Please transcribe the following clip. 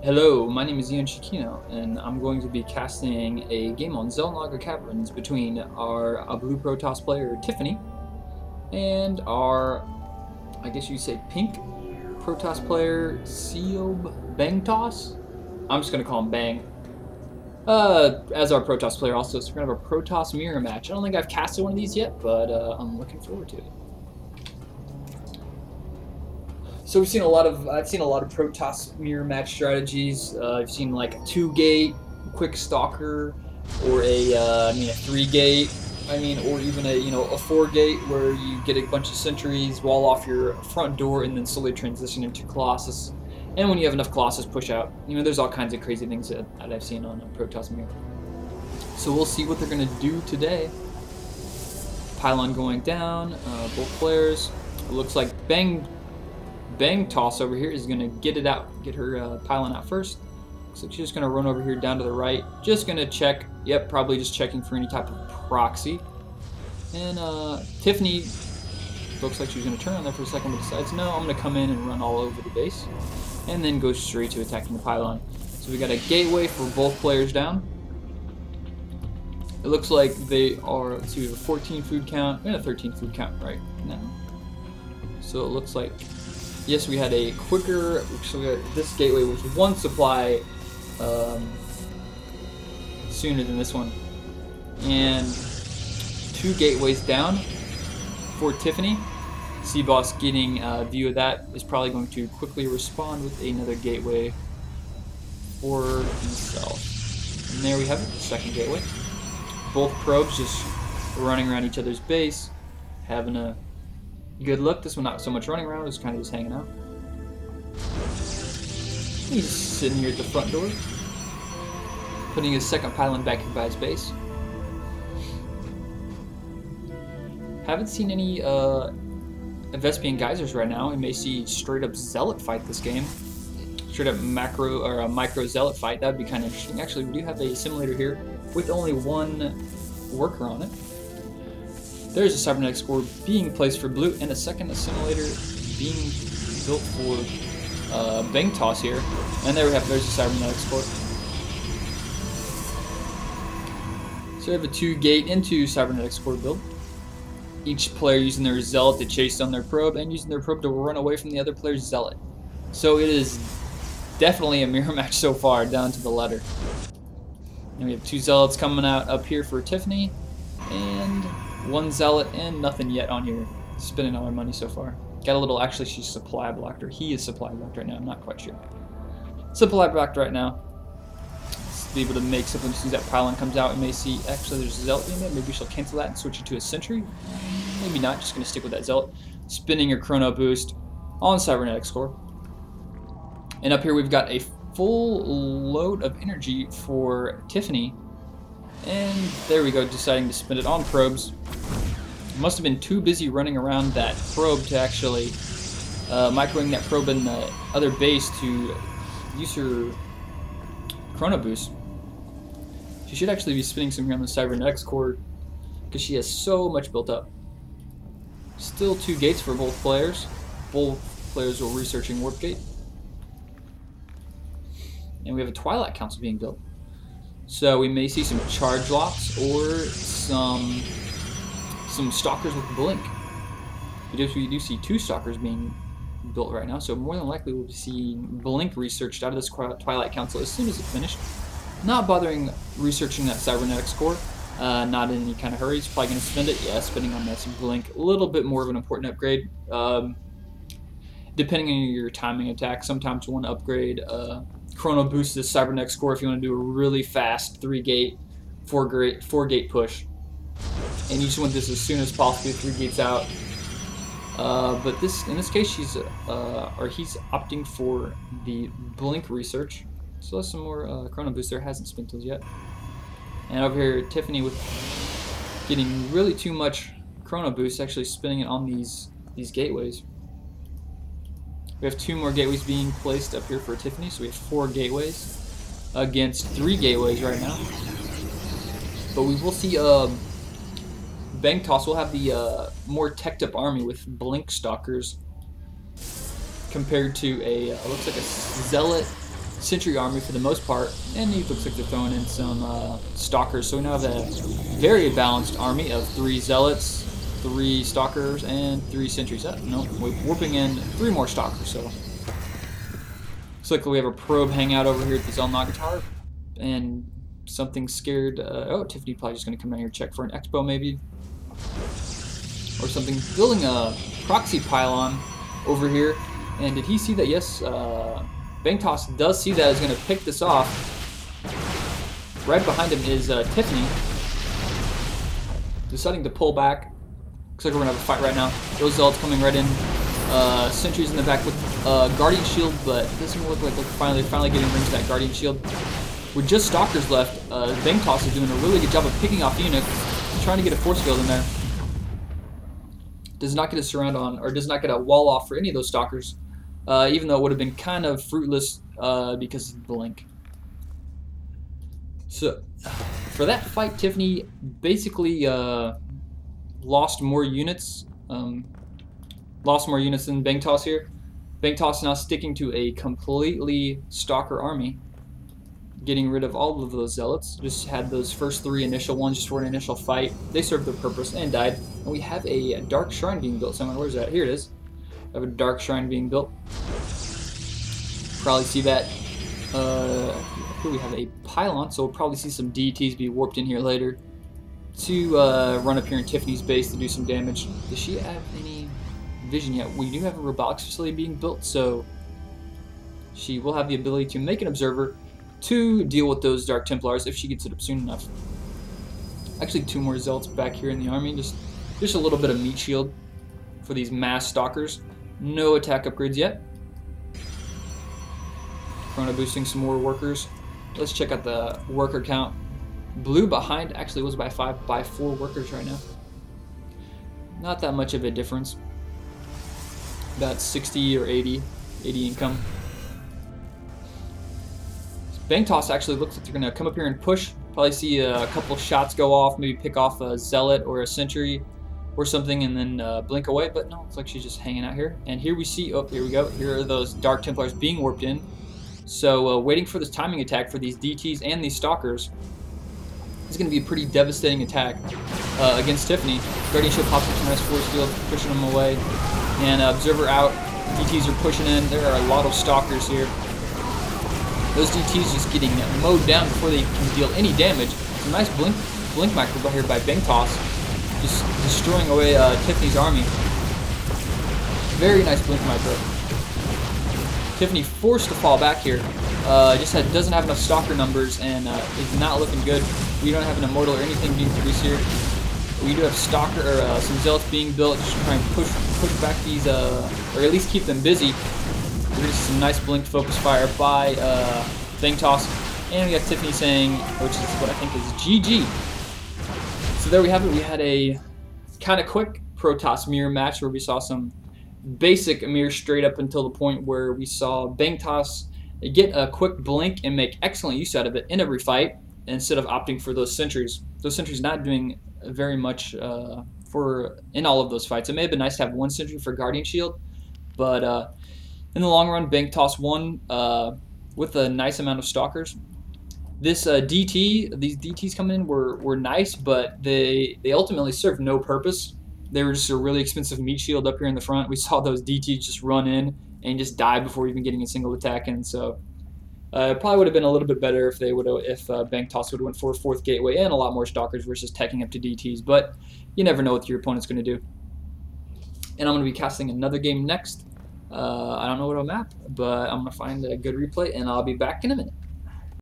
Hello, my name is Eonshikeno, and I'm going to be casting a game on Xel'Naga Caverns between our Blue Protoss player Tiffany and our, I guess you'd say, pink Protoss player SeoBbangToss. I'm just going to call him Bang. As our Protoss player also, so we're going to have a Protoss mirror match. I don't think I've casted one of these yet, but I'm looking forward to it. So I've seen a lot of Protoss mirror match strategies. I've seen like a 2-gate quick stalker, or a 3-gate. Or even a 4-gate where you get a bunch of sentries, wall off your front door, and then slowly transition into Colossus. And when you have enough Colossus, push out. There's all kinds of crazy things that I've seen on a Protoss mirror. So we'll see what they're gonna do today. Pylon going down. Both players. It looks like SeoBbangToss over here is going to get her pylon out first. Looks like she's just going to run over here down to the right. Just going to check. Yep, probably just checking for any type of proxy. And Tiffany looks like she's going to turn on there for a second, but decides, no, I'm going to come in and run all over the base. And then go straight to attacking the pylon. So we got a gateway for both players down. It looks like they are, let's see, we have a 14 food count and a 13 food count right now. So it looks like, yes, we had a quicker, so this gateway was one supply sooner than this one. And 2 gateways down for Tiffany. C-Boss getting a view of that is probably going to quickly respond with another gateway for himself. And there we have it, the second gateway. Both probes just running around each other's base, having a good look. This one not so much running around, it's kind of just hanging out. He's sitting here at the front door, putting his second pylon back here by his base. Haven't seen any Vespian geysers right now. We may see straight up Zealot fight this game. Straight up macro or a micro Zealot fight. That would be kind of interesting. Actually, we do have a simulator here with only one worker on it. There's a cybernetic score being placed for blue, and a second assimilator being built for SeoBbangToss here. And there we have, there's a cybernetic score. So we have a 2-gate into cybernetic score build. Each player using their zealot to chase down their probe, and using their probe to run away from the other player's zealot. So it is definitely a mirror match so far, down to the letter. And we have 2 zealots coming out up here for Tiffany, and 1 zealot, and nothing yet on here. Spending all our money so far. Got a little, actually she's supply blocked, or he is supply blocked right now, I'm not quite sure. Supply blocked right now. Let's be able to make something as soon as that pylon comes out. We may see, actually there's a zealot in there, maybe she'll cancel that and switch it to a sentry. Maybe not, just going to stick with that zealot. Spinning your chrono boost on cybernetic score. And up here we've got a full load of energy for Tiffany. And there we go, deciding to spend it on probes. Must have been too busy running around that probe to actually microing that probe in the other base to use her chrono boost. She should actually be spinning some here on the cybernetics core because she has so much built up. Still 2 gates for both players. Both players are researching warp gate. And we have a Twilight Council being built. So we may see some charge locks or some stalkers with blink. We do see 2 stalkers being built right now, so more than likely we'll be seeing blink researched out of this Twilight Council as soon as it's finished. Not bothering researching that cybernetics core. Not in any kind of hurry. He's probably going to spend it. Yeah, spending on that blink. A little bit more of an important upgrade. Depending on your timing attack, sometimes you want to upgrade chrono boost this cybernetics core if you want to do a really fast 3-gate, 4-gate push. And you just want this as soon as possible, 3 gates out. But in this case, he's opting for the blink research. So that's some more chrono boost there. Hasn't spent those yet. And over here, Tiffany with getting really too much chrono boost, actually spinning it on these gateways. We have 2 more gateways being placed up here for Tiffany, so we have 4 gateways against 3 gateways right now. But we will see SeoBbangToss will have the more teched up army with blink stalkers compared to a looks like a zealot sentry army for the most part, and it looks like they're throwing in some stalkers. So we now have a very balanced army of 3 zealots, 3 stalkers, and 3 sentries. No, we're warping in 3 more stalkers. So looks like we have a probe hangout over here at the Xel'Naga tower, and something scared. Oh, Tiffany probably just gonna come out here and check for an expo maybe, or something. Building a proxy pylon over here, and did he see that? Yes. SeoBbangToss does see that is going to pick this off. Right behind him is Tiffany, deciding to pull back. Looks like we're going to have a fight right now. Those zealots coming right in. Sentries in the back with Guardian Shield, but it doesn't look like they're finally getting rid of that Guardian Shield. With just Stalkers left, SeoBbangToss is doing a really good job of picking off units, trying to get a force field in there. Does not get a surround on, or does not get a wall off for any of those Stalkers. Even though it would have been kind of fruitless because of the blink. So, for that fight, Tiffany basically lost more units. Lost more units than SeoBbangToss here. SeoBbangToss now sticking to a completely Stalker army, getting rid of all of those zealots. Just had those first 3 initial ones just for an initial fight. They served their purpose and died. And we have a dark shrine being built somewhere. Where's that? Here it is. Have a dark shrine being built. Probably see that. Here we have a pylon, so we'll probably see some deities be warped in here later to run up here in Tiffany's base to do some damage. Does she have any vision yet? We do have a robotics facility being built, so she will have the ability to make an observer to deal with those Dark Templars if she gets it up soon enough. Actually, 2 more zealots back here in the army. Just a little bit of meat shield for these mass stalkers. No attack upgrades yet. Chrono boosting some more workers. Let's check out the worker count. Blue behind actually was by 4 workers right now. Not that much of a difference. About 60 or 80 income. SeoBbangToss actually looks like they're gonna come up here and push. Probably see a couple shots go off, maybe pick off a zealot or a sentry or something, and then blink away. But no, it's like she's just hanging out here. And here we see, oh, here we go. Here are those Dark Templars being warped in. So waiting for this timing attack for these DTs and these Stalkers. It's going to be a pretty devastating attack against Tiffany. Guardian Shield pops up some nice force field, pushing them away. And Observer out. DTs are pushing in. There are a lot of Stalkers here. Those DTs just getting mowed down before they can deal any damage. Some nice blink micro here by SeoBbangToss. Just destroying away Tiffany's army. Very nice blink micro. Tiffany forced to fall back here. Doesn't have enough stalker numbers and is not looking good. We don't have an immortal or anything being produced here. We do have stalker or some zealots being built, just trying to push back these, or at least keep them busy. We're gonna see some nice blink focus fire by SeoBbangToss, and we got Tiffany saying, which is what I think is GG. So there we have it. We had a kind of quick Protoss mirror match where we saw some basic mirror straight up until the point where we saw SeoBbangToss get a quick blink and make excellent use out of it in every fight instead of opting for those sentries. Those sentries not doing very much in all of those fights. It may have been nice to have 1 sentry for Guardian Shield, but in the long run, SeoBbangToss won with a nice amount of stalkers. This these DTs coming in were nice, but they ultimately served no purpose. They were just a really expensive meat shield up here in the front. We saw those DTs just run in and just die before even getting a single attack in. So it probably would have been a little bit better if SeoBbangToss would have went for a 4th gateway and a lot more stalkers versus teching up to DTs. But you never know what your opponent's going to do. And I'm going to be casting another game next. I don't know what map, but I'm going to find a good replay, and I'll be back in a minute.